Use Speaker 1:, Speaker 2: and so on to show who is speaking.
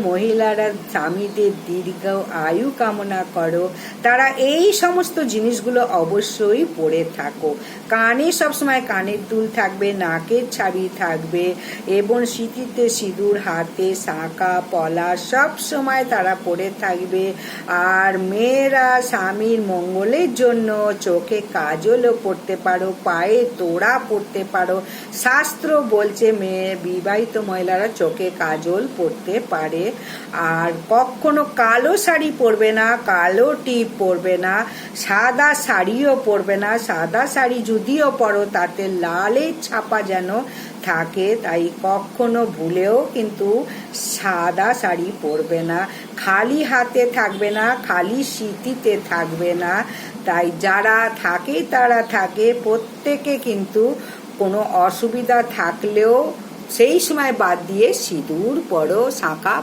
Speaker 1: মহিলারা স্বামীদের দীর্ঘ আয়ু কামনা করো তারা এই সমস্ত জিনিসগুলো অবশ্যই পরে থাকো। কানে সবসময় কানের দুল থাকবে, নাকের ছাবি থাকবে এবং সিঁথিতে সিঁদুর, হাতে শাঁখা পলা সব সময় তারা পরে থাকবে। আর মেয়েরা স্বামীর মঙ্গলের জন্য চোখে কাজলও পরতে পারো, পায়ে তোড়া পরতে পারো। শাস্ত্র বলছে মেয়ে বিবাহিত মহিলারা চোখে কাজল পরতে পারে। আর কখনো কালো শাড়ি পরবে না, কালো টিপ পরবে না, সাদা শাড়িও পরবে না। সাদা শাড়ি যদিও পরো তাতে লালের ছাপা যেন থাকে, তাই কখনো ভুলেও কিন্তু সাদা শাড়ি পরবে না। খালি হাতে থাকবে না, খালি সিঁথিতে থাকবে না। তাই যারা থাকে তারা থাকে, প্রত্যেকে কিন্তু কোনো অসুবিধা থাকলেও সেই সময় বাদ দিয়ে সিঁদুর পরো, শাঁখা